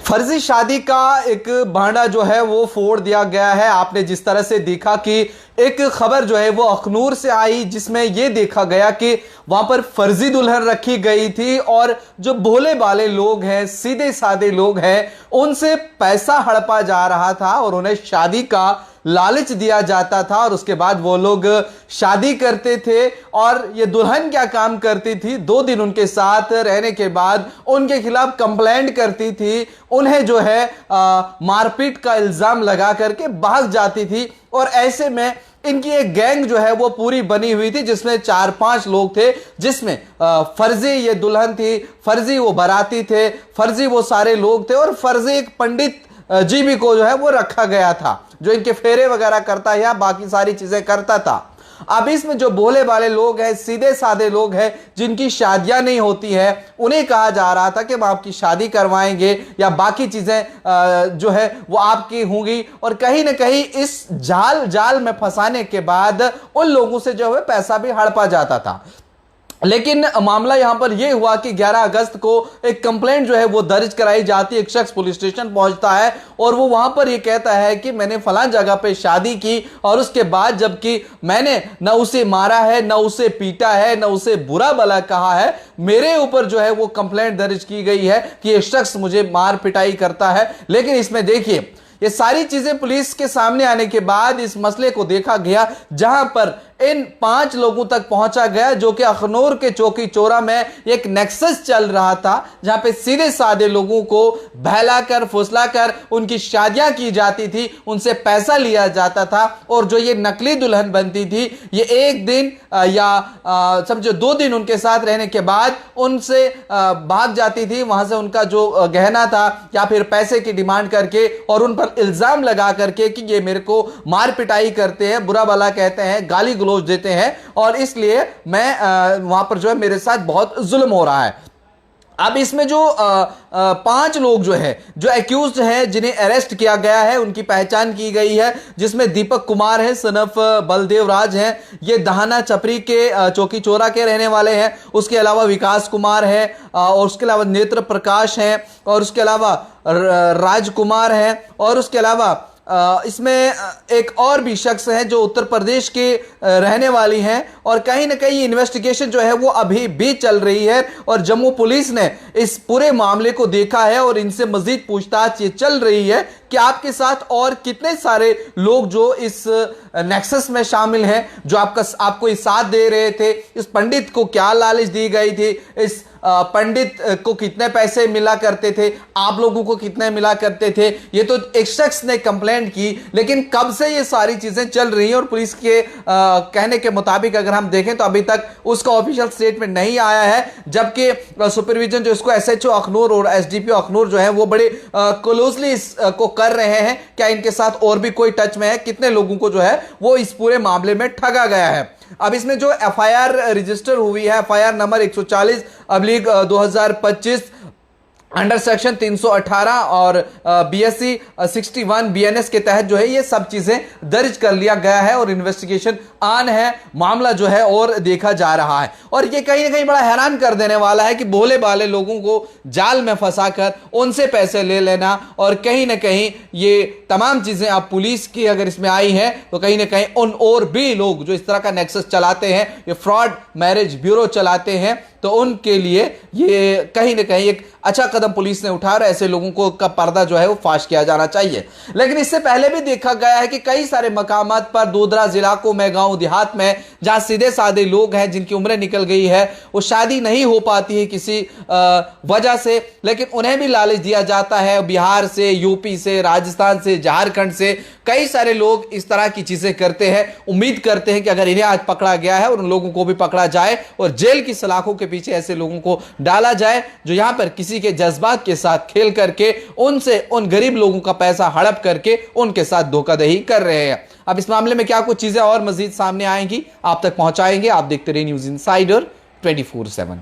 फर्जी शादी का एक भांडा जो है वो फोड़ दिया गया है। आपने जिस तरह से देखा कि एक खबर जो है वो अखनूर से आई जिसमें यह देखा गया कि वहां पर फर्जी दुल्हन रखी गई थी और जो भोले भाले लोग हैं, सीधे साधे लोग हैं, उनसे पैसा हड़पा जा रहा था और उन्हें शादी का लालच दिया जाता था और उसके बाद वो लोग शादी करते थे। और ये दुल्हन क्या काम करती थी, 2 दिन उनके साथ रहने के बाद उनके खिलाफ कंप्लेंट करती थी, उन्हें जो है मारपीट का इल्जाम लगा करके भाग जाती थी। और ऐसे में इनकी एक गैंग जो है वो पूरी बनी हुई थी जिसमें 4-5 लोग थे, जिसमें फर्जी ये दुल्हन थी, फर्जी वो बाराती थे, फर्जी वो सारे लोग थे और फर्जी एक पंडित जीबी को जो है वो रखा गया था जो इनके फेरे वगैरह करता है या बाकी सारी चीजें करता था। अब इसमें जो भोले वाले लोग हैं, सीधे साधे लोग हैं, जिनकी शादियां नहीं होती है, उन्हें कहा जा रहा था कि हम आपकी शादी करवाएंगे या बाकी चीजें जो है वो आपकी होंगी। और कहीं ना कहीं इस जाल में फंसाने के बाद उन लोगों से जो है पैसा भी हड़पा जाता था। लेकिन मामला यहां पर यह हुआ कि 11 अगस्त को एक कंप्लेंट जो है वो दर्ज कराई जाती है। एक शख्स पुलिस स्टेशन पहुंचता है और वो वहां पर ये कहता है कि मैंने फलां जगह पे शादी की और उसके बाद जबकि मैंने न उसे मारा है, न उसे पीटा है, न उसे बुरा भला कहा है, मेरे ऊपर जो है वो कंप्लेंट दर्ज की गई है कि ये शख्स मुझे मार पिटाई करता है। लेकिन इसमें देखिए, ये सारी चीजें पुलिस के सामने आने के बाद इस मसले को देखा गया, जहां पर इन 5 लोगों तक पहुंचा गया जो कि अखनूर के चौकी चौरा में एक नेक्सस चल रहा था, जहां पे सीधे साधे लोगों को बहलाकर फुसलाकर उनकी शादियां की जाती थी, उनसे पैसा लिया जाता था। और जो ये नकली दुल्हन बनती थी, ये एक दिन या समझो 2 दिन उनके साथ रहने के बाद उनसे भाग जाती थी, वहां से उनका जो गहना था या फिर पैसे की डिमांड करके और उन पर इल्जाम लगा करके कि ये मेरे को मार पिटाई करते हैं, बुरा भला कहते हैं, गाली गलौज देते हैं और इसलिए मैं वहां पर जो है मेरे साथ बहुत जुल्म हो रहा है। अब इसमें जो 5 लोग जो है जो एक्यूज्ड हैं, जिन्हें अरेस्ट किया गया है, उनकी पहचान की गई है, जिसमें दीपक कुमार है, सनफ बलदेव राज हैं, ये दहाना चपरी के चौकी चौरा के रहने वाले हैं। उसके अलावा विकास कुमार है और उसके अलावा नेत्र प्रकाश हैं और उसके अलावा राजकुमार हैं और उसके अलावा इसमें एक और भी शख्स हैं जो उत्तर प्रदेश के रहने वाली हैं। और कहीं ना कहीं इन्वेस्टिगेशन जो है वो अभी भी चल रही है और जम्मू पुलिस ने इस पूरे मामले को देखा है और इनसे मजीद पूछताछ ये चल रही है कि आपके साथ और कितने सारे लोग जो इस नेक्सस में शामिल हैं, जो आपको इस साथ दे रहे थे, इस पंडित को क्या लालच दी गई थी, इस पंडित को कितने पैसे मिला करते थे, आप लोगों को कितने मिला करते थे। ये तो एक शख्स ने कंप्लेंट की, लेकिन कब से ये सारी चीजें चल रही हैं और पुलिस के कहने के मुताबिक अगर हम देखें तो अभी तक उसका ऑफिशियल स्टेटमेंट नहीं आया है। जबकि सुपरविजन जो इसको एसएचओ अखनूर और एसडीपीओ अखनूर जो है वो बड़े क्लोजली इसको कर रहे हैं, क्या इनके साथ और भी कोई टच में है, कितने लोगों को जो है वो इस पूरे मामले में ठगा गया है। अब इसमें जो एफआईआर रजिस्टर हुई है, एफआईआर नंबर 140/2025 अंडर सेक्शन 318 और बीएससी 61 बीएनएस के तहत जो है ये सब चीजें दर्ज कर लिया गया है और इन्वेस्टिगेशन ऑन है। मामला जो है और देखा जा रहा है और ये कहीं ना कहीं बड़ा हैरान कर देने वाला है कि भोले भाले लोगों को जाल में फंसाकर उनसे पैसे ले लेना और कहीं ना कहीं ये तमाम चीजें अब पुलिस की अगर इसमें आई हैं तो कहीं ना कहीं उन और भी लोग जो इस तरह का नेक्सस चलाते हैं, ये फ्रॉड मैरिज ब्यूरो चलाते हैं, तो उनके लिए ये कहीं ना कहीं एक अच्छा कदम पुलिस ने उठाया और ऐसे लोगों को का पर्दा जो है वो फाश किया जाना चाहिए। लेकिन इससे पहले भी देखा गया है कि कई सारे मकामात पर दूर-दराज इलाकों में, गांव देहात में, जहां सीधे साधे लोग हैं जिनकी उम्रें निकल गई है, वो शादी नहीं हो पाती है किसी वजह से, लेकिन उन्हें भी लालच दिया जाता है। बिहार से, यूपी से, राजस्थान से, झारखंड से कई सारे लोग इस तरह की चीजें करते हैं, उम्मीद करते हैं कि अगर इन्हें आज पकड़ा गया है और उन लोगों को भी पकड़ा जाए और जेल की सलाखों के पीछे ऐसे लोगों को डाला जाए जो यहां पर किसी के जज्बात के साथ खेल करके उनसे, उन गरीब लोगों का पैसा हड़प करके उनके साथ धोखाधड़ी कर रहे हैं। अब इस मामले में क्या कुछ चीजें और मजीद सामने आएंगी, आप तक पहुंचाएंगे। आप देखते रहिए न्यूज़ इनसाइडर 24/7।